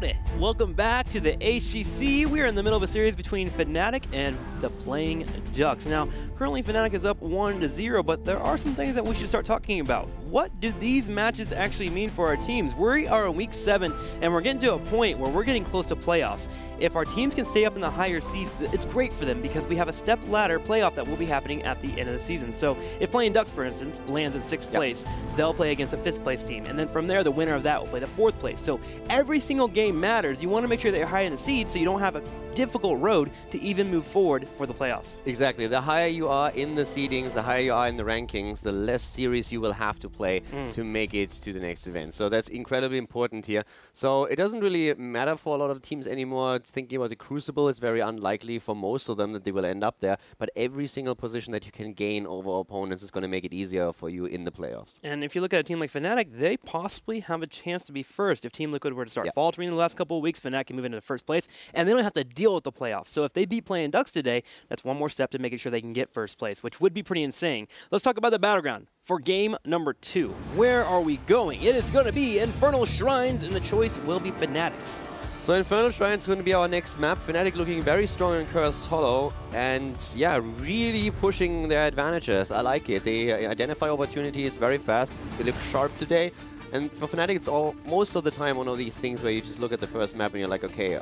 Howdy! Welcome back to the HGC. We are in the middle of a series between Fnatic and the Playing Ducks. Now, currently Fnatic is up 1-0, but there are some things that we should start talking about. What do these matches actually mean for our teams? We are in week 7, and we're getting to a point where we're getting close to playoffs. If our teams can stay up in the higher seeds, it's great for them because we have a step ladder playoff that will be happening at the end of the season. So if Playing Ducks, for instance, lands in 6th place, they'll play against a 5th place team. And then from there, the winner of that will play the 4th place. So every single game matters. You want to make sure that you're high in the seed so you don't have a difficult road to even move forward for the playoffs. Exactly. The higher you are in the seedings, the higher you are in the rankings, the less series you will have to play to make it to the next event. So that's incredibly important here. So it doesn't really matter for a lot of teams anymore. Thinking about the Crucible, it's very unlikely for most of them that they will end up there. But every single position that you can gain over opponents is going to make it easier for you in the playoffs. And if you look at a team like Fnatic, they possibly have a chance to be first. If Team Liquid were to start faltering in the last couple of weeks, Fnatic can move into first place, and they don't have to deal with the playoffs. So if they beat Playing Ducks today, that's one more step to making sure they can get first place, which would be pretty insane. Let's talk about the battleground for game number 2. Where are we going? It is going to be Infernal Shrines, and the choice will be Fnatic's. So Infernal Shrines is going to be our next map. Fnatic looking very strong in Cursed Hollow, and yeah, really pushing their advantages. I like it. They identify opportunities very fast. They look sharp today. And for Fnatic, it's most of the time one of these things where you just look at the first map and you're like, okay,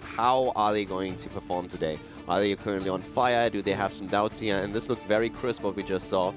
how are they going to perform today? Are they currently on fire? Do they have some doubts here? And this looked very crisp, what we just saw.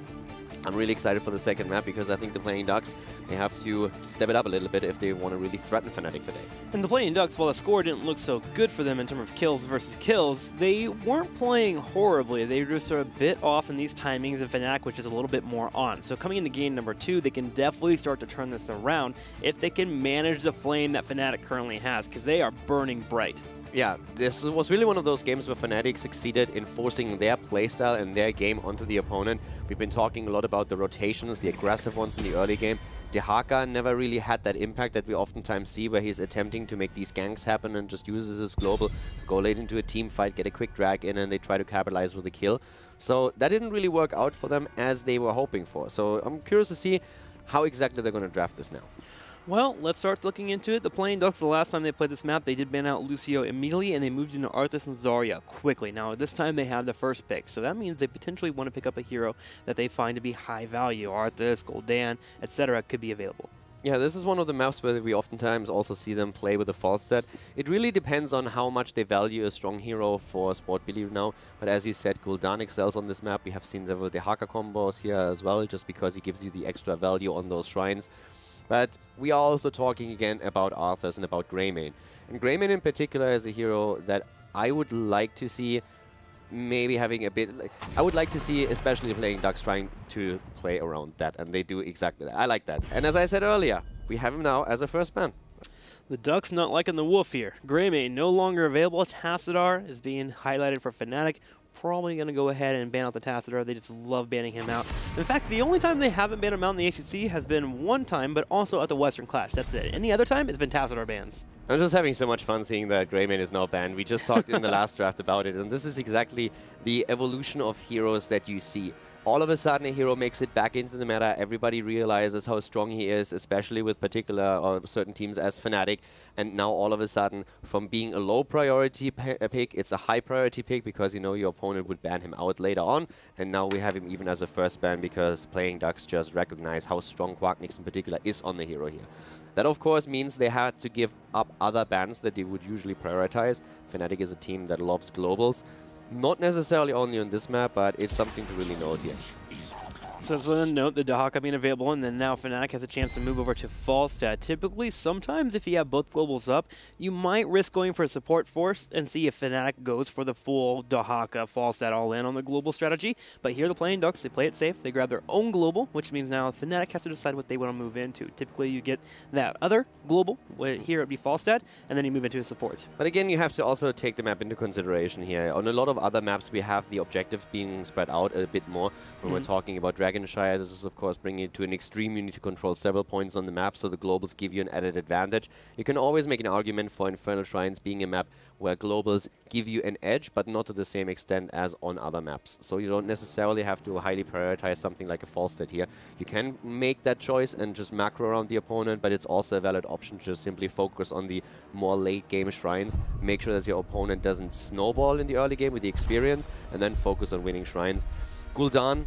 I'm really excited for the second map because I think the Playing Ducks, they have to step it up a little bit if they want to really threaten Fnatic today. And the Playing Ducks, while the score didn't look so good for them in terms of kills versus kills, they weren't playing horribly. They were just a bit off in these timings, and Fnatic, which is a little bit more on. So coming into game number 2, they can definitely start to turn this around if they can manage the flame that Fnatic currently has, because they are burning bright. Yeah, this was really one of those games where Fnatic succeeded in forcing their playstyle and their game onto the opponent. We've been talking a lot about the rotations, the aggressive ones in the early game. Dehaka never really had that impact that we oftentimes see where he's attempting to make these ganks happen and just uses his global, go late into a team fight, get a quick drag in, and they try to capitalize with a kill. So that didn't really work out for them as they were hoping for. So I'm curious to see how exactly they're going to draft this now. Well, let's start looking into it. The Playing Ducks, the last time they played this map, they did ban out Lucio immediately, and they moved into Arthas and Zarya quickly. Now, this time they have the first pick, so that means they potentially want to pick up a hero that they find to be high value. Arthas, Gul'dan, etc. could be available. Yeah, this is one of the maps where we oftentimes also see them play with a false set. It really depends on how much they value a strong hero for Sport Billy now. But as you said, Gul'dan excels on this map. We have seen several Dehaka combos here as well, just because he gives you the extra value on those shrines. But we are also talking again about Arthas and about Greymane. And Greymane in particular is a hero that I would like to see maybe having a bit... I would like to see especially Playing Ducks trying to play around that, and they do exactly that. I like that. And as I said earlier, we have him now as a first ban. The Ducks not liking the wolf here. Greymane no longer available. Tassadar is being highlighted for Fnatic. Probably going to go ahead and ban out the Tassadar. They just love banning him out. In fact, the only time they haven't banned him out in the HGC has been one time, but also at the Western Clash. That's it. Any other time, it's been Tassadar bans. I'm just having so much fun seeing that Greymane is now banned. We just talked in the last draft about it, and this is exactly the evolution of heroes that you see. All of a sudden, a hero makes it back into the meta. Everybody realizes how strong he is, especially with particular or certain teams as Fnatic. And now, all of a sudden, from being a low priority pick, it's a high priority pick because you know your opponent would ban him out later on. And now we have him even as a first ban because Playing Ducks just recognize how strong Quacknix in particular is on the hero here. That, of course, means they had to give up other bans that they would usually prioritize. Fnatic is a team that loves globals. Not necessarily only on this map, but it's something to really note here. So that's one note, the Dehaka being available, and then now Fnatic has a chance to move over to Falstad. Typically, sometimes if you have both globals up, you might risk going for a support force and see if Fnatic goes for the full Dehaka, Falstad all in on the global strategy. But here the Playing Ducks, they play it safe, they grab their own global, which means now Fnatic has to decide what they want to move into. Typically, you get that other global, here it would be Falstad, and then you move into a support. But again, you have to also take the map into consideration here. On a lot of other maps, we have the objective being spread out a bit more when we're talking about Dragon Dragon Shire, this is of course bringing it to an extreme. You need to control several points on the map, so the globals give you an added advantage. You can always make an argument for Infernal Shrines being a map where globals give you an edge, but not to the same extent as on other maps. So you don't necessarily have to highly prioritize something like a Falstad here. You can make that choice and just macro around the opponent, but it's also a valid option to just simply focus on the more late game shrines. Make sure that your opponent doesn't snowball in the early game with the experience, and then focus on winning shrines. Gul'dan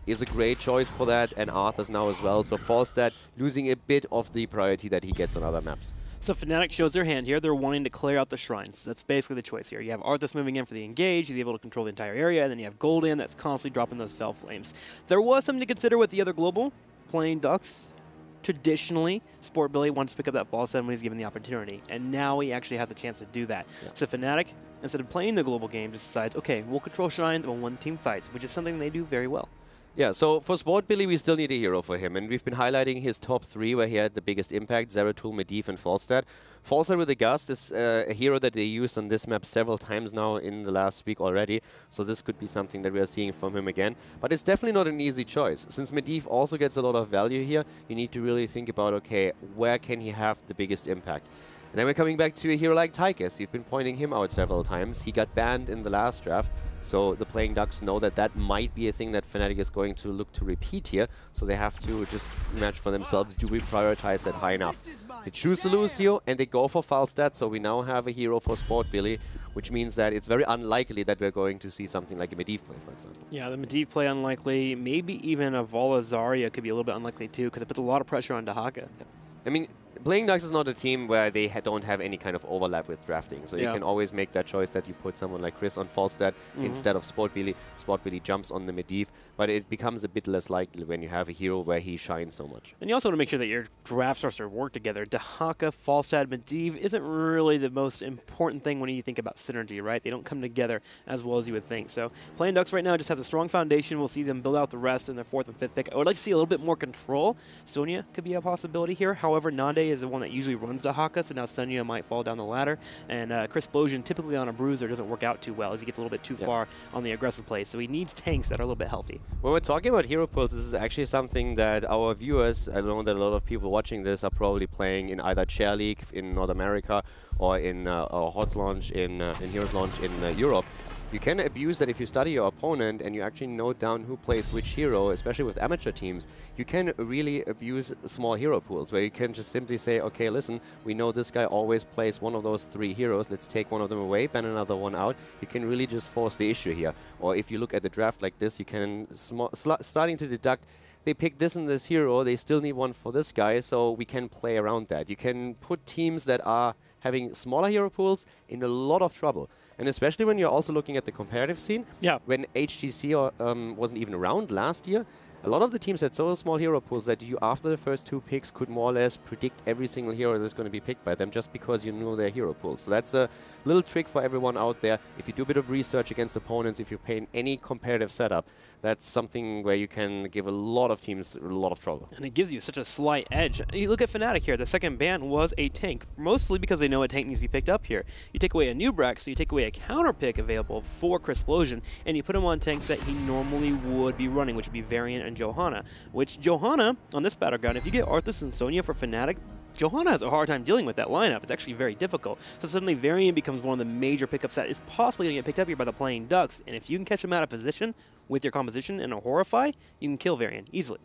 is a great choice for that, and Arthur's now as well. So Falstad losing a bit of the priority that he gets on other maps. So Fnatic shows their hand here. They're wanting to clear out the shrines. That's basically the choice here. You have Arthas moving in for the engage. He's able to control the entire area. And then you have Gul'dan that's constantly dropping those Fell Flames. There was something to consider with the other global. Playing Ducks, traditionally, Sport Billy wants to pick up that Falstad when he's given the opportunity. And now he actually has the chance to do that. Yeah. So Fnatic, instead of playing the global game, just decides, okay, we'll control shrines on one-team fights, which is something they do very well. Yeah, so for Sport Billy, we still need a hero for him, and we've been highlighting his top 3 where he had the biggest impact: Zeratul, Medivh, and Falstad. Falstad with the Gust is a hero that they used on this map several times now in the last week already, so this could be something that we are seeing from him again. But it's definitely not an easy choice. Since Medivh also gets a lot of value here, you need to really think about, okay, where can he have the biggest impact? And then we're coming back to a hero like Tychus. You've been pointing him out several times. He got banned in the last draft, so the Playing Ducks know that that might be a thing that Fnatic is going to look to repeat here, so they have to just match for themselves, do we prioritize that high enough? They choose the Lucio, and they go for Falstad, so we now have a hero for Sport Billy, which means that it's very unlikely that we're going to see something like a Medivh play, for example. Yeah, the Medivh play unlikely. Maybe even a Vala Zarya could be a little bit unlikely too, because it puts a lot of pressure on Dahaka. Yeah. I mean, Playing Ducks is not a team where they don't have any kind of overlap with drafting, so you can always make that choice that you put someone like Chris on Falstad instead of Sport Billy. Sport Billy jumps on the Medivh, but it becomes a bit less likely when you have a hero where he shines so much. And you also want to make sure that your draft starts to work together. Dahaka, Falstad, Medivh isn't really the most important thing when you think about synergy, right? They don't come together as well as you would think. So Playing Ducks right now just has a strong foundation. We'll see them build out the rest in their 4th and 5th pick. I would like to see a little bit more control. Sonya could be a possibility here. However, Nade is the one that usually runs Dahaka, so now Sonya might fall down the ladder. And Chris Explosion, typically on a bruiser, doesn't work out too well as he gets a little bit too far on the aggressive play. So he needs tanks that are a little bit healthy. When we're talking about hero pools, this is actually something that our viewers, I know that a lot of people watching this are probably playing in either Chair League in North America or in HOTS launch in Heroes launch in Europe. You can abuse that if you study your opponent and you actually note down who plays which hero, especially with amateur teams. You can really abuse small hero pools where you can just simply say, okay, listen, we know this guy always plays one of those 3 heroes. Let's take one of them away, ban another one out. You can really just force the issue here. Or if you look at the draft like this, you can starting to deduct, they pick this and this hero, they still need one for this guy, so we can play around that. You can put teams that are having smaller hero pools in a lot of trouble. And especially when you're also looking at the competitive scene, when HGC wasn't even around last year, a lot of the teams had so small hero pools that you, after the first 2 picks, could more or less predict every single hero that's going to be picked by them just because you knew their hero pools. So that's a little trick for everyone out there. If you do a bit of research against opponents, if you play in any competitive setup, that's something where you can give a lot of teams a lot of trouble. And it gives you such a slight edge. You look at Fnatic here. The second ban was a tank, mostly because they know a tank needs to be picked up here. You take away a Nubrak, so you take away a counter pick available for Chris Explosion, and you put him on tanks that he normally would be running, which would be Variant and Johanna. Which Johanna, on this battleground, if you get Arthas and Sonya for Fnatic, Johanna has a hard time dealing with that lineup. It's actually very difficult. So suddenly Varian becomes one of the major pickups that is possibly going to get picked up here by the Playing Ducks. And if you can catch him out of position with your composition and a Horrify, you can kill Varian easily.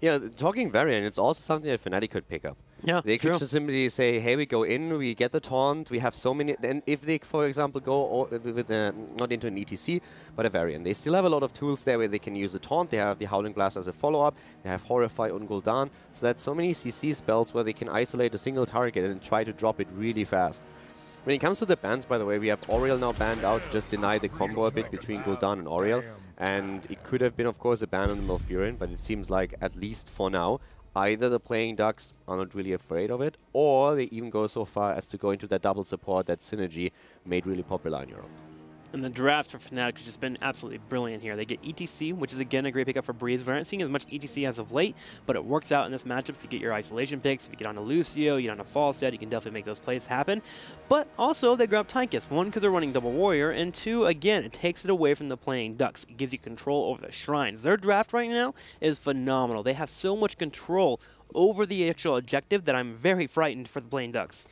Yeah, talking Varian, it's also something that Fnatic could pick up. Yeah, they could just simply say, hey, we go in, we get the taunt, we have so many... And if they, for example, go with not into an ETC, but a Variant, they still have a lot of tools there where they can use the taunt. They have the Howling Blast as a follow-up. They have Horrify on Gul'dan. So that's so many CC spells where they can isolate a single target and try to drop it really fast. When it comes to the bans, by the way, we have Oriel now banned out to just deny the combo a bit between Gul'dan and Oriel. And it could have been, of course, a ban on the Malfurion, but it seems like, at least for now, either the Playing Ducks are not really afraid of it, or they even go so far as to go into that double support that Synergy made really popular in Europe. And the draft for Fnatic has just been absolutely brilliant here. They get ETC, which is again a great pickup for Breeze. We aren't seeing as much ETC as of late, but it works out in this matchup. If you get your isolation picks, if you get on a Lucio, you get on a Falstad, you can definitely make those plays happen. But also, they grab Tychus. One, because they're running double warrior, and two, again, it takes it away from the playing Ducks. It gives you control over the shrines. Their draft right now is phenomenal. They have so much control over the actual objective that I'm very frightened for the playing Ducks.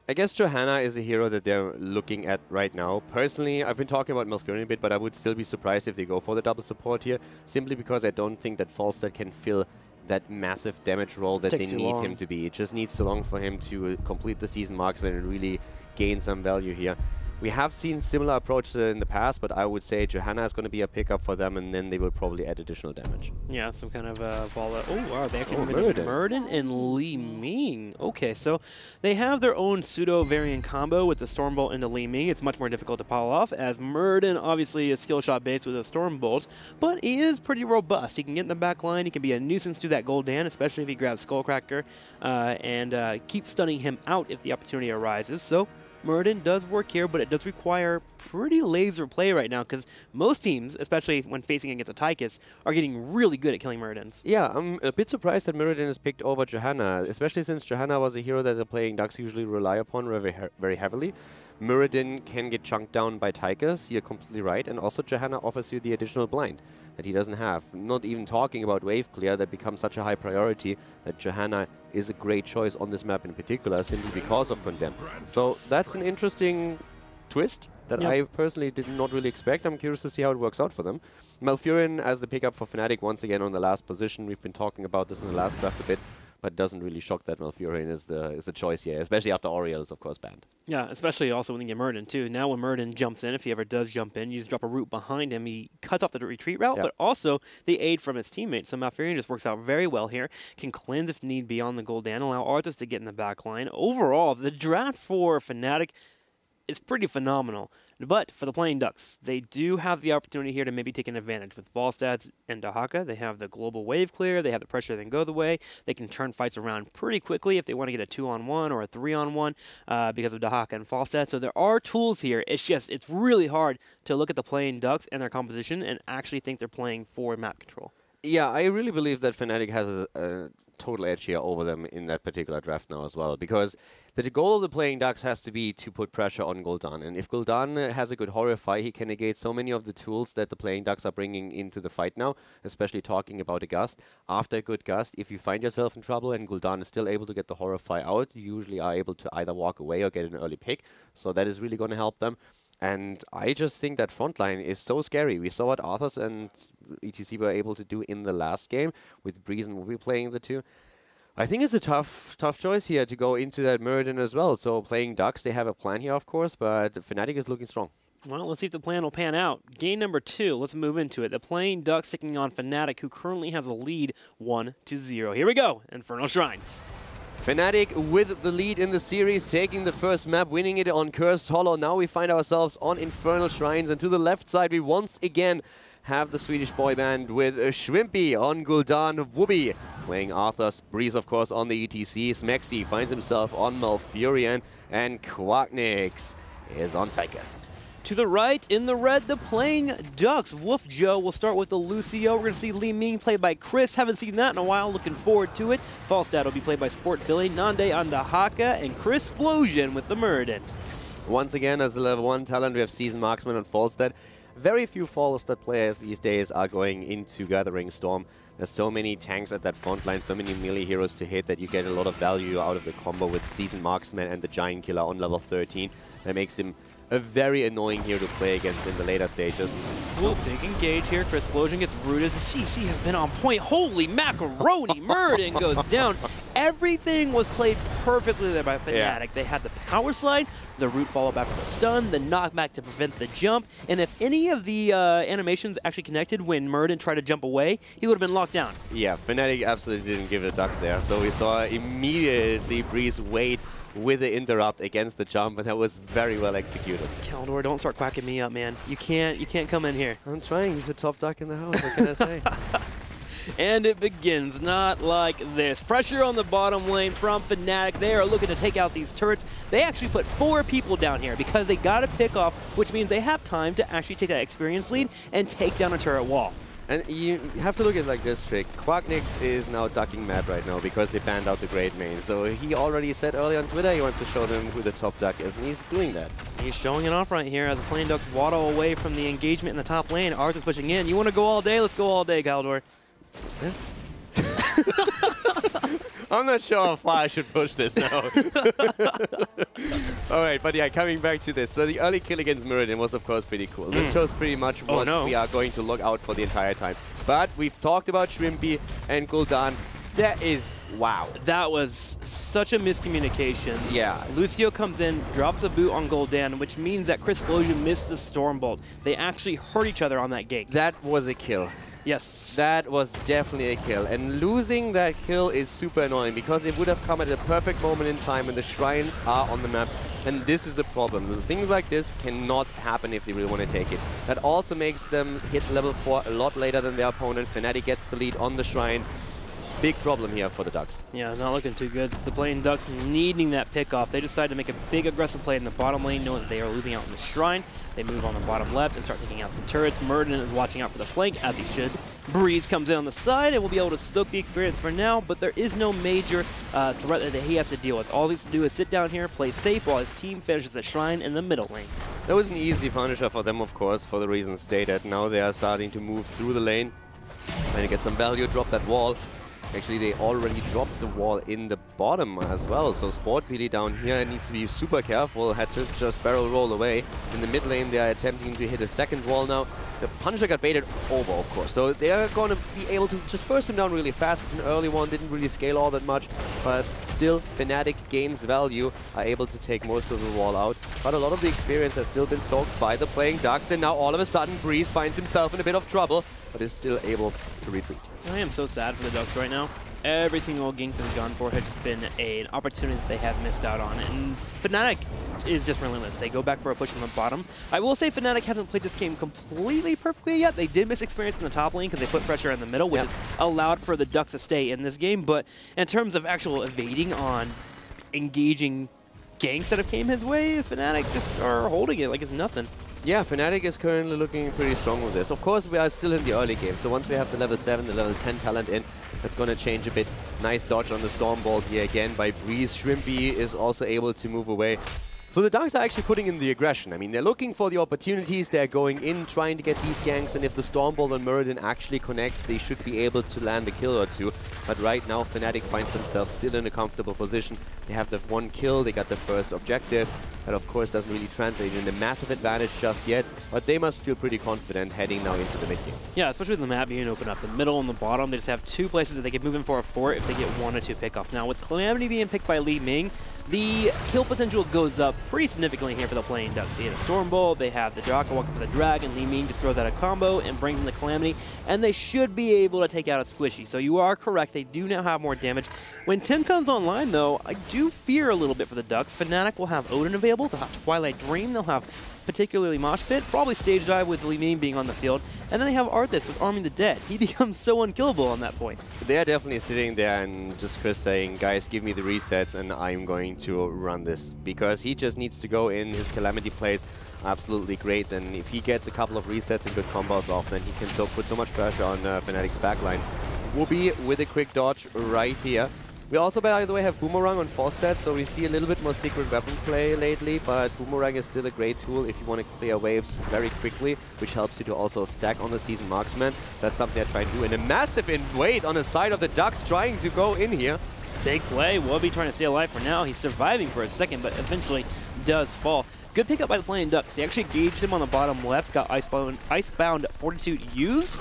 I guess Johanna is a hero that they're looking at right now. Personally, I've been talking about Malfurion a bit, but I would still be surprised if they go for the double support here, simply because I don't think that Falstad can fill that massive damage role that they need him to be. It just needs too long for him to complete the season marksman and really gain some value here. We have seen similar approaches in the past, but I would say Johanna is going to be a pickup for them, and then they will probably add additional damage. Yeah, some kind of volley. Oh, wow, they actually Muradin and Li Ming. Okay, so they have their own pseudo-variant combo with the Stormbolt into Li Ming. It's much more difficult to pull off, as Muradin obviously is skill shot based with a Stormbolt, but he is pretty robust. He can get in the back line. He can be a nuisance to that Gul'dan, especially if he grabs Skullcracker, and keep stunning him out if the opportunity arises. So Muradin does work here, but it does require pretty laser play right now, because most teams, especially when facing against a Tychus, are getting really good at killing Muradins. Yeah, I'm a bit surprised that Muradin is picked over Johanna, especially since Johanna was a hero that the playing Ducks usually rely upon very heavily. Muradin can get chunked down by Tychus, you're completely right, and also Johanna offers you the additional blind that he doesn't have. Not even talking about wave clear, that becomes such a high priority that Johanna is a great choice on this map in particular, simply because of Condemn. So that's an interesting twist that I personally did not really expect. I'm curious to see how it works out for them. Malfurion as the pickup for Fnatic, once again on the last position. We've been talking about this in the last draft a bit, but doesn't really shock that Malfurion is the choice here, especially after Oriel is, of course, banned. Yeah, especially also when you get Muradin, too. Now when Muradin jumps in, if he ever does jump in, you just drop a root behind him. He cuts off the retreat route, but also the aid from his teammates. So Malfurion just works out very well here. Can cleanse if need be on the Gul'dan, allow Arthas to get in the back line. Overall, the draft for Fnatic is pretty phenomenal. But for the playing Ducks, they do have the opportunity here to maybe take an advantage. With Falstad and Dahaka, they have the global wave clear, they have the pressure then go the way. They can turn fights around pretty quickly if they want to get a 2-on-1 or a 3-on-1 because of Dahaka and Falstad. So there are tools here. It's really hard to look at the playing Ducks and their composition and actually think they're playing for map control. Yeah, I really believe that Fnatic has a total edge here over them in that particular draft now as well, because the goal of the playing Ducks has to be to put pressure on Gul'dan, and if Gul'dan has a good Horrify, he can negate so many of the tools that the playing Ducks are bringing into the fight now, especially talking about a Gust. After a good Gust, if you find yourself in trouble and Gul'dan is still able to get the Horrify out, you usually are able to either walk away or get an early pick, so that is really going to help them. And I just think that frontline is so scary. We saw what Arthas and ETC were able to do in the last game with Breeze and Wubby playing the two. I think it's a tough choice here to go into that Muradin as well. So playing Ducks, they have a plan here, of course, but Fnatic is looking strong. Well, let's see if the plan will pan out. Game number 2, let's move into it. The playing Ducks taking on Fnatic, who currently has a lead 1-0. Here we go, Infernal Shrines. Fnatic with the lead in the series, taking the first map, winning it on Cursed Hollow. Now we find ourselves on Infernal Shrines, and to the left side we once again have the Swedish boy band with Shrimpy on Gul'dan, Wubby playing Arthas, Breeze of course on the ETC, Smexy finds himself on Malfurion, and Quacknix is on Tychus. To the right, in the red, the playing Ducks. Wolf Joe will start with the Lucio. We're going to see Li Ming played by Chris. Haven't seen that in a while. Looking forward to it. Falstad will be played by Sport Billy. Nande on the Haka. And Chris Explosion with the Muradin. Once again, as the level 1 talent, we have Season Marksman on Falstad. Very few Falstad players these days are going into Gathering Storm. There's so many tanks at that front line, so many melee heroes to hit that you get a lot of value out of the combo with Season Marksman and the Giant Killer on level 13. That makes him a very annoying hero to play against in the later stages. Ooh, big engage here. Chris Explosion gets rooted. The CC has been on point. Holy macaroni! Muradin goes down. Everything was played perfectly there by Fnatic. Yeah. They had the power slide, the root follow back for the stun, the knockback to prevent the jump, and if any of the animations actually connected when Muradin tried to jump away, he would have been locked down. Yeah, Fnatic absolutely didn't give it a duck there, so we saw immediately Breeze wait with the interrupt against the jump, and that was very well executed. Caldor, don't start quacking me up, man. You can't come in here. I'm trying. He's the top duck in the house. What can I say? And it begins not like this. Pressure on the bottom lane from Fnatic. They are looking to take out these turrets. They actually put 4 people down here because they got a pick off, which means they have time to actually take that experience lead and take down a turret wall. And you have to look at it like this, Trick. Quacknix is now ducking mad right now because they banned out the Great Main. So he already said early on Twitter he wants to show them who the top duck is, and he's doing that. He's showing it off right here as the Playing Ducks waddle away from the engagement in the top lane. Ours is pushing in. You want to go all day? Let's go all day, Galdor. Yeah. I'm not sure how far I should push this now. All right, but yeah, coming back to this. So the early kill against Muradin was, of course, pretty cool. This shows pretty much what we are going to look out for the entire time. But we've talked about Shrimpy and Gul'dan. That is, wow. That was such a miscommunication. Yeah. Lucio comes in, drops a boot on Gul'dan, which means that Crystplosion missed the Stormbolt. They actually hurt each other on that gank. That was a kill. Yes. That was definitely a kill. And losing that kill is super annoying because it would have come at the perfect moment in time when the shrines are on the map. And this is a problem. Things like this cannot happen if they really want to take it. That also makes them hit level 4 a lot later than their opponent. Fnatic gets the lead on the shrine. Big problem here for the Ducks. Yeah, not looking too good. The Playing Ducks needing that pick off. They decide to make a big aggressive play in the bottom lane, knowing that they are losing out on the shrine. They move on the bottom left and start taking out some turrets. Muradin is watching out for the flank, as he should. Breeze comes in on the side and will be able to soak the experience for now, but there is no major threat that he has to deal with. All he has to do is sit down here, play safe while his team finishes the shrine in the middle lane. That was an easy punisher for them, of course, for the reasons stated. Now they are starting to move through the lane, trying to get some value, drop that wall. Actually, they already dropped the wall in the bottom as well, so Sportpili down here needs to be super careful, had to just barrel roll away. In the mid lane, they are attempting to hit a second wall now. The Punisher got baited over, of course, so they are going to be able to just burst him down really fast. It's an early one, didn't really scale all that much, but still, Fnatic gains value, are able to take most of the wall out. But a lot of the experience has still been soaked by the Playing Ducks, and now all of a sudden, Breeze finds himself in a bit of trouble, but is still able to retreat. I am so sad for the Ducks right now. Every single gank they've gone for has just been an opportunity that they have missed out on. And Fnatic is just relentless. They go back for a push on the bottom. I will say Fnatic hasn't played this game completely perfectly yet. They did miss experience in the top lane because they put pressure in the middle, which has allowed for the Ducks to stay in this game. But in terms of actual evading on engaging ganks that have came his way, Fnatic just are holding it like it's nothing. Yeah, Fnatic is currently looking pretty strong with this. Of course, we are still in the early game, so once we have the level 7, the level 10 talent in, that's going to change a bit. Nice dodge on the Stormbolt here again by Breeze. Shrimpy is also able to move away. So the Ducks are actually putting in the aggression. I mean, they're looking for the opportunities, they're going in, trying to get these ganks, and if the Stormbolt on Muradin actually connects, they should be able to land a kill or two. But right now, Fnatic finds themselves still in a comfortable position. They have the 1 kill, they got the first objective. That, of course, doesn't really translate into a massive advantage just yet, but they must feel pretty confident heading now into the mid game. Yeah, especially with the map being open up. The middle and the bottom, they just have 2 places that they can move in for a fort if they get 1 or 2 pickoffs. Now, with Calamity being picked by Li Ming, the kill potential goes up pretty significantly here for the Playing Ducks. They have a Stormbolt, they have the Jaka walking for the Dragon, Li Ming just throws out a combo and brings in the Calamity, and they should be able to take out a Squishy. So you are correct, they do now have more damage. When Tim comes online, though, I do fear a little bit for the Ducks. Fnatic will have Odin available, they'll have Twilight Dream, they'll have particularly Mosh Pit, probably Stage Dive with Li Ming being on the field, and then they have Arthas with Arming the Dead. He becomes so unkillable on that point. They're definitely sitting there and just Chris saying, guys, give me the resets and I'm going to run this. Because he just needs to go in, his Calamity plays absolutely great, and if he gets a couple of resets and good combos off, then he can put so much pressure on Fnatic's backline. Whoopi with a quick dodge right here. We also, by the way, have Boomerang on 4 stats, so we see a little bit more secret weapon play lately, but Boomerang is still a great tool if you want to clear waves very quickly, which helps you to also stack on the Seasoned Marksman. So that's something I try to do. And a massive invade on the side of the Ducks trying to go in here. Big play. Whoopi trying to stay alive for now. He's surviving for a second, but eventually does fall. Good pickup by the Playing Ducks. They actually gauged him on the bottom left, got Icebound Fortitude used.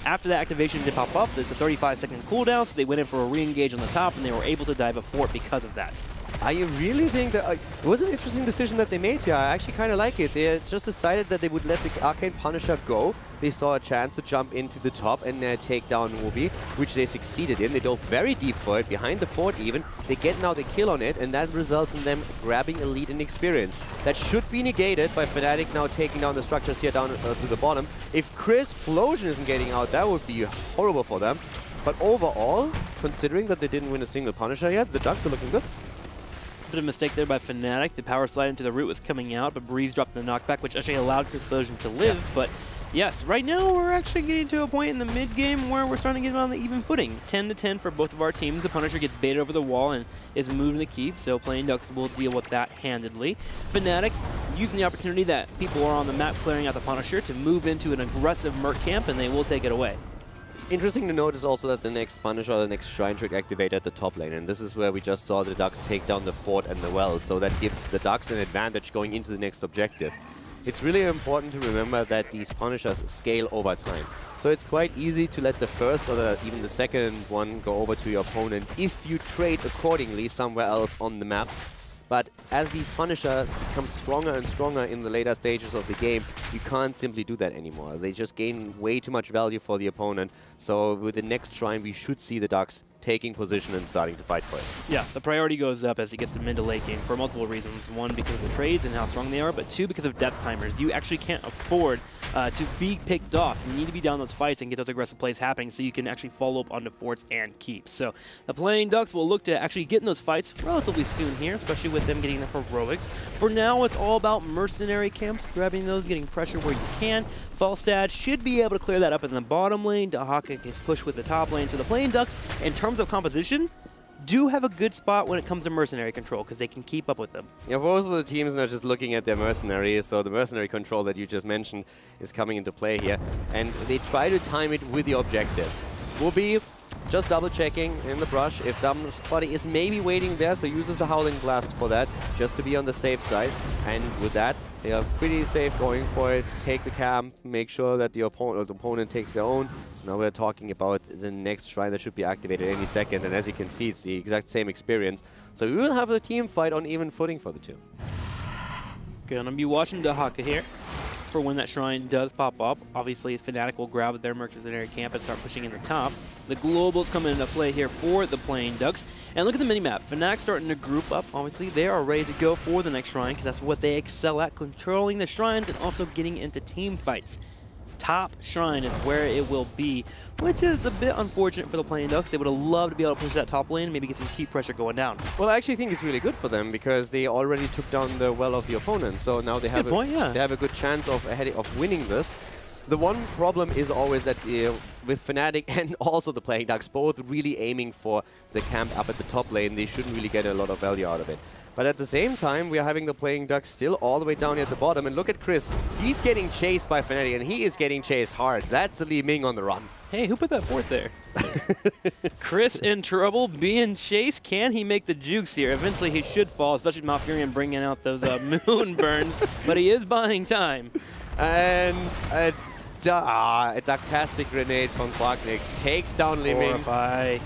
After that activation did pop up, there's a 35-second cooldown, so they went in for a re-engage on the top, and they were able to dive a fort because of that. I really think that it was an interesting decision that they made here. I actually kind of like it. They just decided that they would let the Arcane Punisher go. They saw a chance to jump into the top and take down Mubi, which they succeeded in. They dove very deep for it, behind the fort even. They get now the kill on it, and that results in them grabbing a lead in experience. That should be negated by Fnatic now taking down the structures here down to the bottom. If Chris Plosion isn't getting out, that would be horrible for them. But overall, considering that they didn't win a single Punisher yet, the Ducks are looking good. Bit of a mistake there by Fnatic. The power slide into the root was coming out, but Breeze dropped the knockback, which actually allowed Chris Plosion to live. Yeah. But yes, right now we're actually getting to a point in the mid-game where we're starting to get on the even footing. 10-10 for both of our teams. The Punisher gets baited over the wall and is moving the keep, so Playing Ducks will deal with that handedly. Fnatic using the opportunity that people are on the map clearing out the Punisher to move into an aggressive Merc camp, and they will take it away. Interesting to note is also that the next Punisher, the next Shrine Trick activated at the top lane, and this is where we just saw the Ducks take down the fort and the well, so that gives the Ducks an advantage going into the next objective. It's really important to remember that these Punishers scale over time. So it's quite easy to let the first or even the second one go over to your opponent if you trade accordingly somewhere else on the map. But as these Punishers become stronger and stronger in the later stages of the game, you can't simply do that anymore. They just gain way too much value for the opponent. So with the next Shrine, we should see the Ducks taking position and starting to fight for it. Yeah, the priority goes up as it gets to mid to late game for multiple reasons. One, because of the trades and how strong they are, but two, because of death timers. You actually can't afford to be picked off. You need to be down those fights and get those aggressive plays happening so you can actually follow up onto forts and keeps. So the Playing Ducks will look to actually get in those fights relatively soon here, especially with them getting the heroics. For now, it's all about mercenary camps, grabbing those, getting pressure where you can. Falstad should be able to clear that up in the bottom lane. Dahaka can push with the top lane. So the Playing Ducks, in terms of composition, do have a good spot when it comes to mercenary control because they can keep up with them. Yeah, both of the teams are just looking at their mercenaries, so the mercenary control that you just mentioned is coming into play here, and they try to time it with the objective. Will be just double checking in the brush if somebody is maybe waiting there, so uses the Howling Blast for that, just to be on the safe side, and with that they are pretty safe going for it, take the camp, make sure that the opponent takes their own. So now we're talking about the next Shrine that should be activated any second, and as you can see, it's the exact same experience. So we will have a team fight on even footing for the two. Gonna be watching Dahaka here for when that Shrine does pop up. Obviously, Fnatic will grab their mercenary camp and start pushing in the top. The globals come into play here for the Playing Ducks. And look at the minimap. Fnatic starting to group up. Obviously, they are ready to go for the next Shrine because that's what they excel at, controlling the Shrines and also getting into team fights. Top Shrine is where it will be, which is a bit unfortunate for the Playing Ducks. They would have loved to be able to push that top lane, maybe get some keep pressure going down. Well, I actually think it's really good for them because they already took down the well of the opponent, so now they have they have a good chance of winning this. The one problem is always that with Fnatic and also the Playing Ducks both really aiming for the camp up at the top lane, they shouldn't really get a lot of value out of it. But at the same time, we are having the Playing Ducks still all the way down here at the bottom. And look at Chris. He's getting chased by Fnatic, and he is getting chased hard. That's Li Ming on the run. Hey, who put that fort there? Chris in trouble, being chased. Can he make the jukes here? Eventually he should fall, especially Malfurion bringing out those moon burns. But he is buying time. And a Ducktastic grenade from Quacknix takes down Li Ming.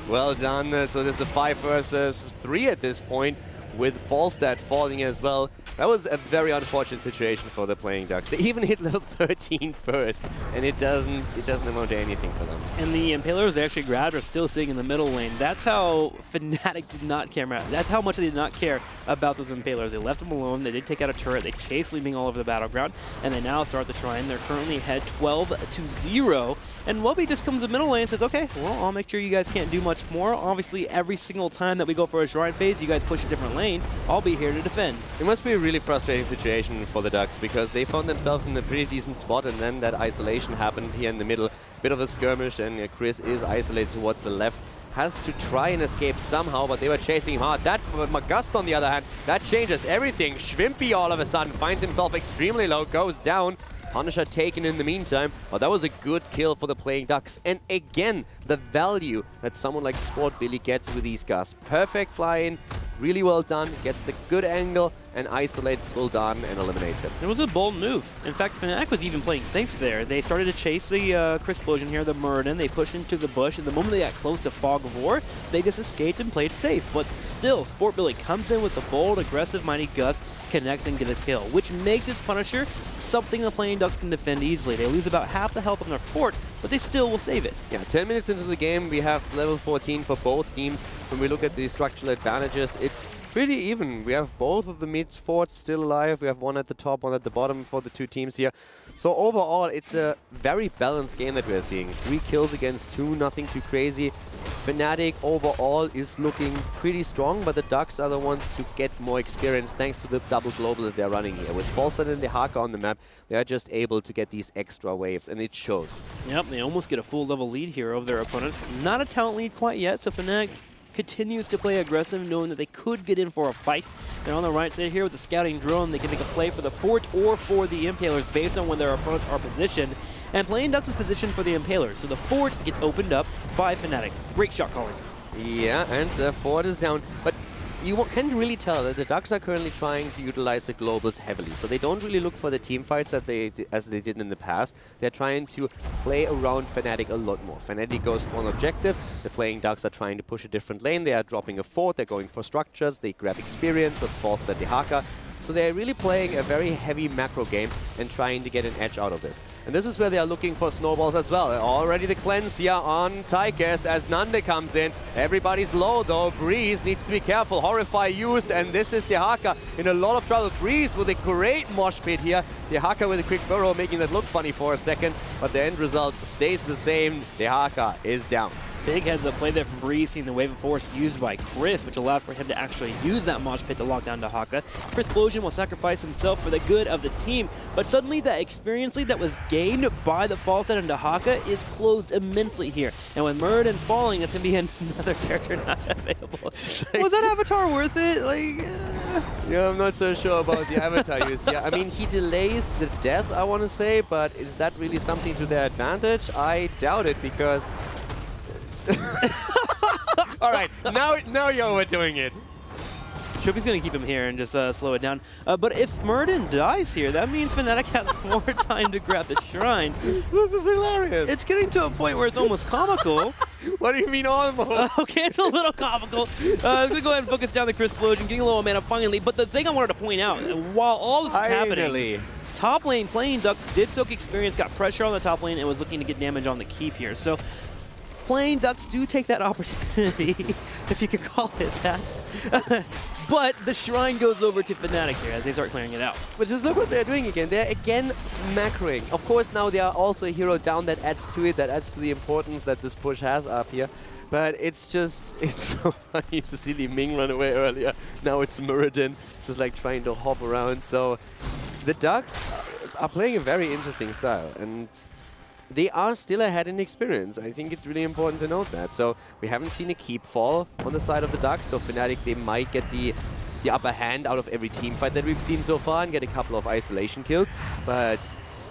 Well done. So there's a 5 versus 3 at this point, with Falstad falling as well. That was a very unfortunate situation for the Playing Ducks. They even hit level 13 first, and it doesn't amount to anything for them. And the Impalers they actually grabbed are still sitting in the middle lane. That's how Fnatic did not care. That's how much they did not care about those Impalers. They left them alone. They did take out a turret. They chased Li Ming all over the battleground, and they now start the Shrine. They're currently ahead 12-0. And Wubby just comes to the middle lane and says, okay, well, I'll make sure you guys can't do much more. Obviously, every single time that we go for a Shrine phase, you guys push a different lane. I'll be here to defend. It must be a really frustrating situation for the Ducks because they found themselves in a pretty decent spot, and then that isolation happened here in the middle. Bit of a skirmish, and Chris is isolated towards the left. Has to try and escape somehow, but they were chasing him hard. That Magust, on the other hand, that changes everything. Schwimpy all of a sudden finds himself extremely low, goes down. Punisher taken in the meantime, but that was a good kill for the Playing Ducks. And again, the value that someone like Sport Billy gets with these guys. Perfect fly-in, really well done, gets the good angle, and isolates Gul'dan and eliminates him. It was a bold move. In fact, Fnatic was even playing safe there. They started to chase the Crisplosion here, the Muradin. They pushed into the bush, and the moment they got close to Fog of War, they just escaped and played safe. But still, Sport Billy comes in with the bold, aggressive Mighty Gus, connects and gets his kill, which makes his Punisher something the Playing Ducks can defend easily. They lose about half the health on their fort, but they still will save it. Yeah, 10 minutes into the game, we have level 14 for both teams. When we look at the structural advantages, it's pretty even. We have both of the mid forts still alive. We have one at the top, one at the bottom for the two teams here. So overall, it's a very balanced game that we're seeing. 3 kills against 2, nothing too crazy. Fnatic overall is looking pretty strong, but the Ducks are the ones to get more experience thanks to the double global that they're running here. With Falstad and Dehaka on the map, they are just able to get these extra waves, and it shows. Yep, they almost get a full level lead here over their opponents. Not a talent lead quite yet, so Fnatic continues to play aggressive, knowing that they could get in for a fight. They're on the right side here with the scouting drone. They can make a play for the fort or for the Impalers based on where their opponents are positioned. And Playing Ducks is positioned for the Impalers, so the fort gets opened up by Fnatic. Great shot calling. Yeah, and the fort is down, but you can really tell that the Ducks are currently trying to utilize the globals heavily. So they don't really look for the team fights that as they did in the past. They're trying to play around Fnatic a lot more. Fnatic goes for an objective. The Playing Ducks are trying to push a different lane. They are dropping a fort. They're going for structures. They grab experience with Falstad Dehaka. So they're really playing a very heavy macro game and trying to get an edge out of this. And this is where they are looking for snowballs as well. Already the cleanse here on Tychus as Nande comes in. Everybody's low though. Breeze needs to be careful. Horrify used, and this is Dehaka in a lot of trouble. Breeze with a great mosh pit here. Dehaka with a quick burrow, making that look funny for a second, but the end result stays the same. Dehaka is down. Big heads up play there from Breeze, seeing the wave of force used by Chris, which allowed for him to actually use that mosh pit to lock down Dehaka. Crisplosion will sacrifice himself for the good of the team, but suddenly that experience lead that was gained by the Falstad and Dehaka is closed immensely here. And with Muradin falling, it's going to be another character not available. Was that avatar worth it? Yeah, I'm not so sure about the avatar use. Yeah, I mean, he delays the death, I want to say, but is that really something to their advantage? I doubt it, because... All right, now you're overdoing it. Shopi's going to keep him here and just slow it down. But if Muradin dies here, that means Fnatic has more time to grab the shrine. This is hilarious. It's getting to a point where it's almost comical. What do you mean almost? Okay, it's a little comical. I'm going to go ahead and focus down the Crisplosion, getting a little mana finally. But the thing I wanted to point out, while all this is happening, top lane Playing Ducks did soak experience, got pressure on the top lane, and was looking to get damage on the keep here. So Playing Ducks do take that opportunity, if you could call it that. But the shrine goes over to Fnatic here as they start clearing it out. But just look what they're doing again. They're again macroing. Of course, now they are also a hero down. That adds to it. That adds to the importance that this push has up here. But it's just, it's so funny to see Li Ming run away earlier. Now it's Muradin just like trying to hop around. So the Ducks are playing a very interesting style. And they are still ahead in experience. I think it's really important to note that. So we haven't seen a keep fall on the side of the Ducks. So Fnatic, they might get the upper hand out of every team fight that we've seen so far and get a couple of isolation kills. But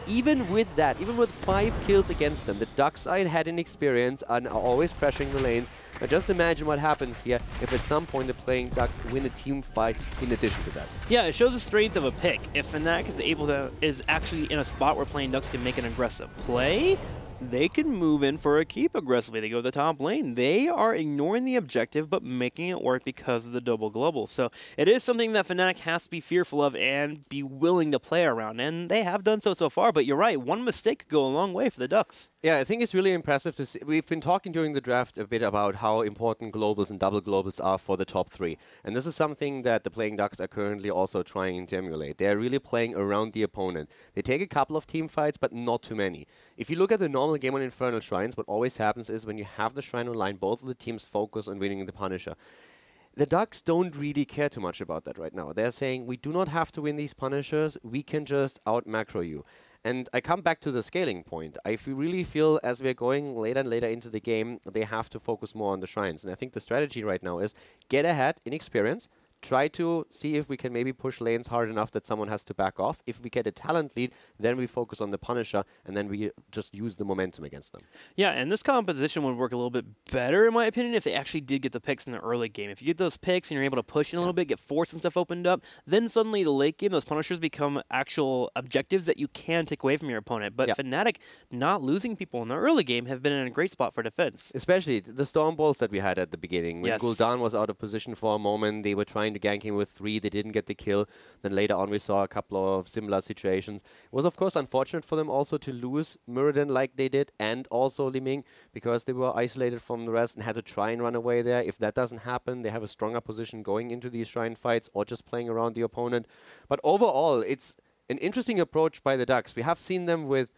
even with that, even with 5 kills against them, the Ducks are ahead in experience and are always pressuring the lanes. Now just imagine what happens here if at some point the Playing Ducks win a team fight in addition to that. Yeah, it shows the strength of a pick. If Fnatic is actually in a spot where Playing Ducks can make an aggressive play, they can move in for a keep aggressively. They go to the top lane. They are ignoring the objective, but making it work because of the double global. So it is something that Fnatic has to be fearful of and be willing to play around. And they have done so far. But you're right, one mistake could go a long way for the Ducks. Yeah, I think it's really impressive to see. We've been talking during the draft a bit about how important globals and double globals are for the top 3. And this is something that the Playing Ducks are currently also trying to emulate. They're really playing around the opponent. They take a couple of team fights, but not too many. If you look at the normal game on Infernal Shrines, what always happens is when you have the Shrine online, both of the teams focus on winning the Punisher. The Ducks don't really care too much about that right now. They're saying, we do not have to win these Punishers, we can just out-macro you. And I come back to the scaling point. I really feel as we're going later and later into the game, they have to focus more on the Shrines. And I think the strategy right now is get ahead in experience, try to see if we can maybe push lanes hard enough that someone has to back off. If we get a talent lead, then we focus on the Punisher, and then we just use the momentum against them. Yeah, and this composition would work a little bit better, in my opinion, if they actually did get the picks in the early game. If you get those picks and you're able to push in a little bit, get force and stuff opened up, then suddenly the late game, those Punishers become actual objectives that you can take away from your opponent. But Fnatic not losing people in the early game have been in a great spot for defense. Especially the Storm Balls that we had at the beginning. When Gul'dan was out of position for a moment, they were trying to gank him with 3, they didn't get the kill. Then later on we saw a couple of similar situations. It was of course unfortunate for them also to lose Muradin like they did, and also Liming, because they were isolated from the rest and had to try and run away there. If that doesn't happen, they have a stronger position going into these Shrine fights or just playing around the opponent. But overall, it's an interesting approach by the Ducks. We have seen them with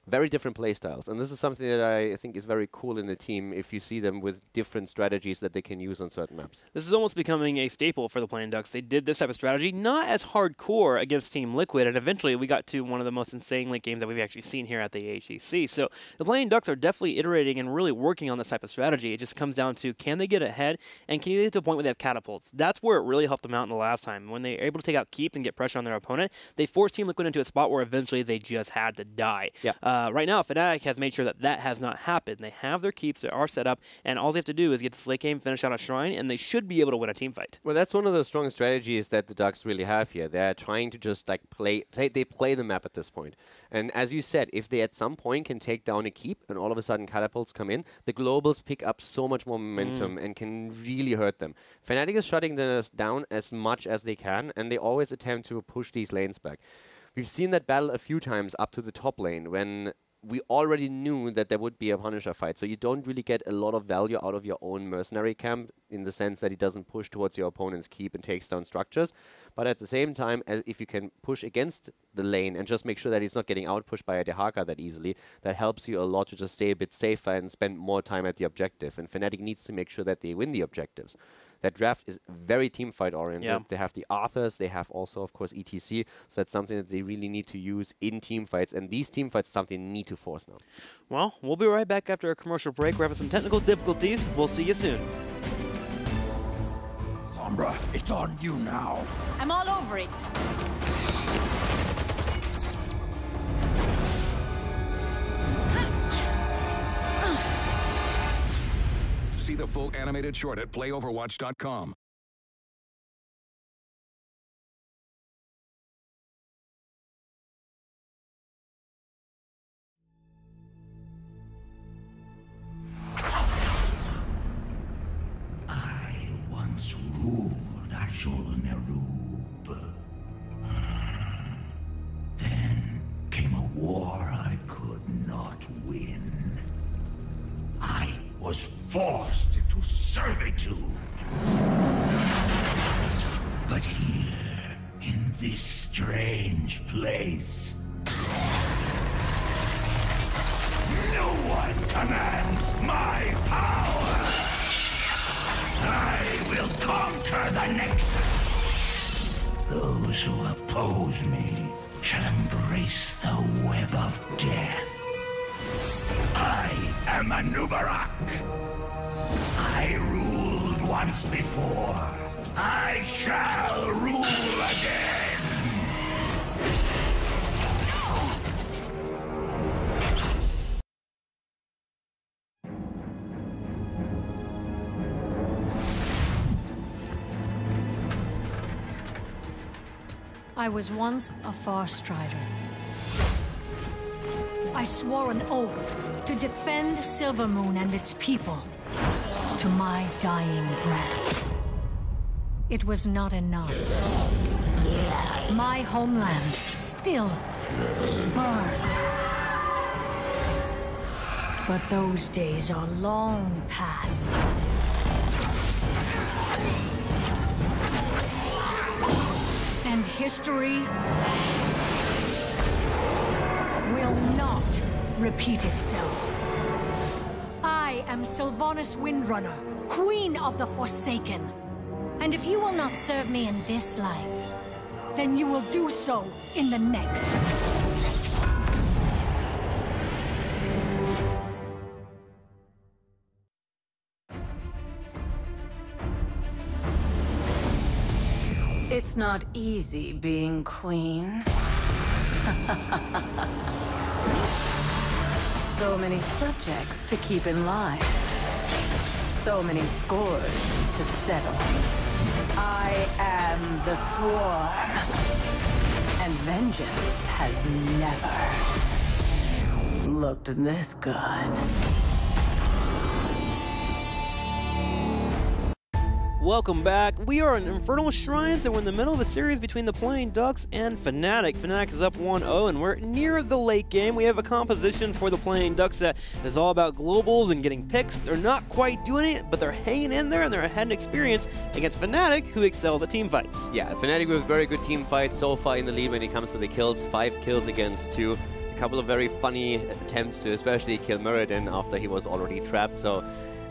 very different playstyles, and this is something that I think is very cool in the team if you see them with different strategies that they can use on certain maps. This is almost becoming a staple for the Playing Ducks. They did this type of strategy, not as hardcore against Team Liquid, and eventually we got to one of the most insane late games that we've actually seen here at the HGC. So the Playing Ducks are definitely iterating and really working on this type of strategy. It just comes down to, can they get ahead, and can you get to a point where they have catapults? That's where it really helped them out in the last time. When they were able to take out Keep and get pressure on their opponent, they forced Team Liquid into a spot where eventually they just had to die. Right now, Fnatic has made sure that that has not happened. They have their keeps, they are set up, and all they have to do is get this late game, finish out a Shrine, and they should be able to win a team fight. Well, that's one of the strong strategies that the Ducks really have here. They're trying to just like play the map at this point. And as you said, if they at some point can take down a Keep and all of a sudden catapults come in, the globals pick up so much more momentum and can really hurt them. Fnatic is shutting this down as much as they can, and they always attempt to push these lanes back. We've seen that battle a few times up to the top lane when we already knew that there would be a Punisher fight, so you don't really get a lot of value out of your own mercenary camp in the sense that he doesn't push towards your opponent's keep and takes down structures. But at the same time, if you can push against the lane and just make sure that he's not getting outpushed by a Dehaka that easily, that helps you a lot to just stay a bit safer and spend more time at the objective. And Fnatic needs to make sure that they win the objectives. That draft is very teamfight oriented. They have the Arthurs, they have also, of course, ETC. So that's something that they really need to use in teamfights. And these teamfights are something they need to force now. Well, we'll be right back after a commercial break. We're having some technical difficulties. We'll see you soon. Sombra, it's on you now. I'm all over it. See the full animated short at playoverwatch.com. I once ruled Ashul Nerub. Then came a war I could not win. I was forced into servitude. But here, in this strange place, no one commands my power. I will conquer the Nexus. Those who oppose me shall embrace the web of death. I am a Nubarak. I ruled once before. I shall rule again. I was once a far strider. I swore an oath to defend Silvermoon and its people to my dying breath. It was not enough. My homeland still burned. But those days are long past. And history will not repeat itself. I am Sylvanas Windrunner, Queen of the Forsaken. And if you will not serve me in this life, then you will do so in the next. not easy being queen. So many subjects to keep in line. So many scores to settle. I am the Swarm. And vengeance has never looked this good. Welcome back. We are in Infernal Shrines, and we're in the middle of a series between the Playing Ducks and Fnatic. Fnatic is up 1-0, and we're near the late game. We have a composition for the Playing Ducks that is all about globals and getting picks. They're not quite doing it, but they're hanging in there, and they're ahead in experience against Fnatic, who excels at team fights. Yeah, Fnatic with very good team fights so far in the lead when it comes to the kills. 5 kills against 2. A couple of very funny attempts to especially kill Muradin after he was already trapped. So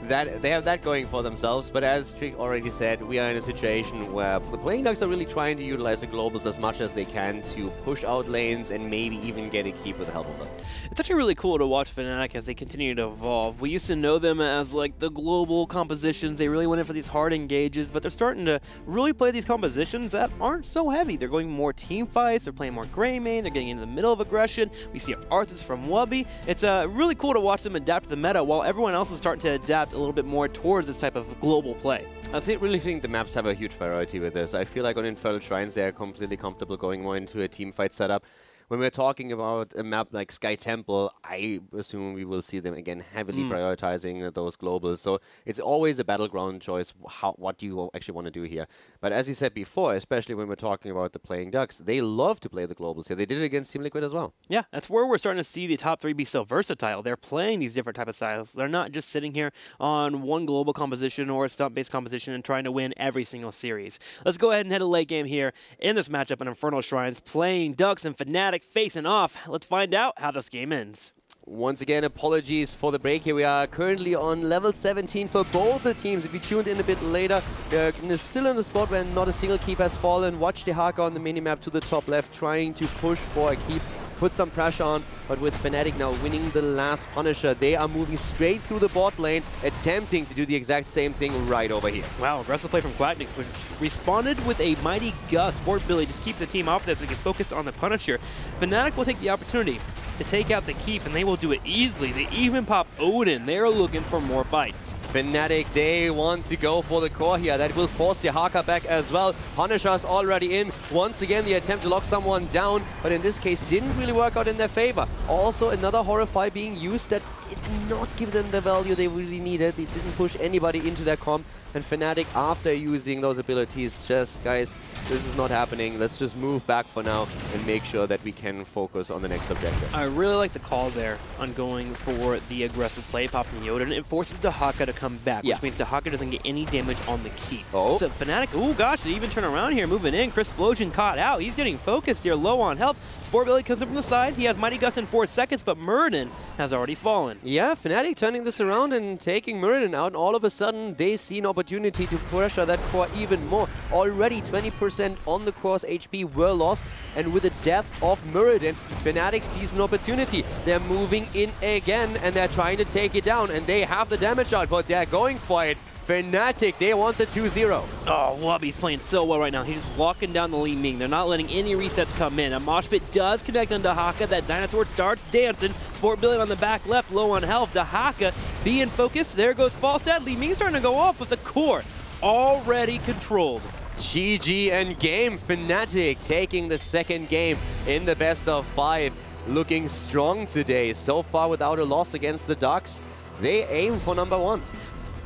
that they have that going for themselves, but as Trick already said, we are in a situation where the Playing Ducks are really trying to utilize the globals as much as they can to push out lanes and maybe even get a keep with the help of them. It's actually really cool to watch Fnatic as they continue to evolve. We used to know them as like the global compositions. They really went in for these hard engages, but they're starting to really play these compositions that aren't so heavy. They're going more team fights, they're playing more Greymane, they're getting into the middle of aggression. We see Arthas from Wubby. It's really cool to watch them adapt to the meta while everyone else is starting to adapt a little bit more towards this type of global play. I really think the maps have a huge priority with this. I feel like on Infernal Shrines they are completely comfortable going more into a team fight setup. When we're talking about a map like Sky Temple, I assume we will see them again heavily prioritizing those globals. So it's always a battleground choice, what do you actually want to do here. But as you said before, especially when we're talking about the Playing Ducks, they love to play the globals here. They did it against Team Liquid as well. Yeah, that's where we're starting to see the top 3 be so versatile. They're playing these different type of styles. They're not just sitting here on one global composition or a stump-based composition and trying to win every single series. Let's go ahead and head to late game here in this matchup in Infernal Shrines. Playing Ducks and Fnatic facing off. Let's find out how this game ends. Once again, apologies for the break here. We are currently on level 17 for both the teams. If you tuned in a bit later, they're still in the spot where not a single keep has fallen. Watch the Haka on the minimap to the top left, trying to push for a keep, put some pressure on. But with Fnatic now winning the last Punisher, they are moving straight through the bot lane, attempting to do the exact same thing right over here. Wow, aggressive play from Quacknix, which responded with a mighty gust. Sport Billy just keep the team off this so they can focus on the Punisher. Fnatic will take the opportunity to take out the keep, and they will do it easily. They even pop Odin. They're looking for more fights. Fnatic, they want to go for the core here. That will force the Haka back as well. Punisher's already in. Once again, the attempt to lock someone down, but in this case, didn't really work out in their favor. Also, another Horrify being used that did not give them the value they really needed. They didn't push anybody into their comp. And Fnatic, after using those abilities, just, guys, this is not happening. Let's just move back for now and make sure that we can focus on the next objective. I really like the call there on going for the aggressive play, popping the Odin. It forces Dahaka to come back, which means Dahaka doesn't get any damage on the keep. Oh. So Fnatic, oh gosh, they even turn around here, moving in. Chris Explosion caught out. He's getting focused here, low on health. Sport Billy comes in from the side. He has Mighty Gust in 4 seconds, but Muradin has already fallen. Yeah, Fnatic turning this around and taking Muradin out. And all of a sudden, they see an opportunity to pressure that core even more. Already 20% on the core's HP were lost, and with the death of Muradin, Fnatic sees an opportunity. They're moving in again, and they're trying to take it down, and they have the damage output. They're going for it. Fnatic, they want the 2-0. Oh, Wubby's playing so well right now. He's just locking down the Li Ming. They're not letting any resets come in. A mosh pit does connect on Dahaka. That dinosaur starts dancing. Sport Billy on the back left, low on health. Dahaka being focused. There goes Falstad. Li Ming's starting to go off, but the core already controlled. GG and game. Fnatic taking the second game in the best of 5. Looking strong today. So far without a loss against the Ducks. They aim for #1.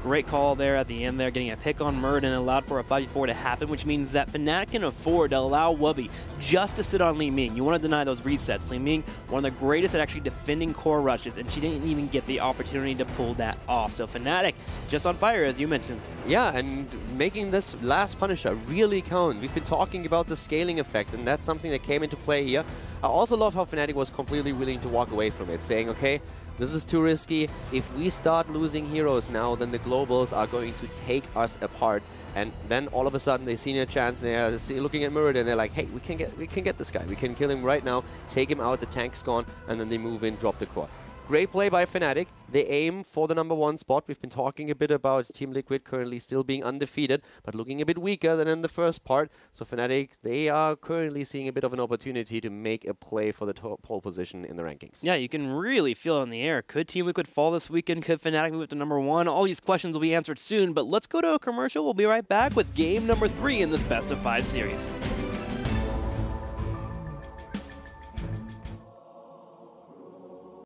Great call there at the end there, getting a pick on Muradin and allowed for a 5v4 to happen, which means that Fnatic can afford to allow Wubby just to sit on Li Ming. You want to deny those resets. Li Ming, one of the greatest at actually defending core rushes, and she didn't even get the opportunity to pull that off. So Fnatic just on fire, as you mentioned. Yeah, and making this last Punisher really count. We've been talking about the scaling effect, and that's something that came into play here. I also love how Fnatic was completely willing to walk away from it, saying, okay, this is too risky. If we start losing heroes now, then the globals are going to take us apart. And then all of a sudden they see a chance. They're looking at Muradin and they're like, hey, we can get this guy. We can kill him right now, take him out, the tank's gone, and then they move in, drop the core. Great play by Fnatic. They aim for the #1 spot. We've been talking a bit about Team Liquid currently still being undefeated, but looking a bit weaker than in the first part. So Fnatic, they are currently seeing a bit of an opportunity to make a play for the top pole position in the rankings. Yeah, you can really feel it in the air. Could Team Liquid fall this weekend? Could Fnatic move up to #1? All these questions will be answered soon, but let's go to a commercial. We'll be right back with game number 3 in this best of 5 series.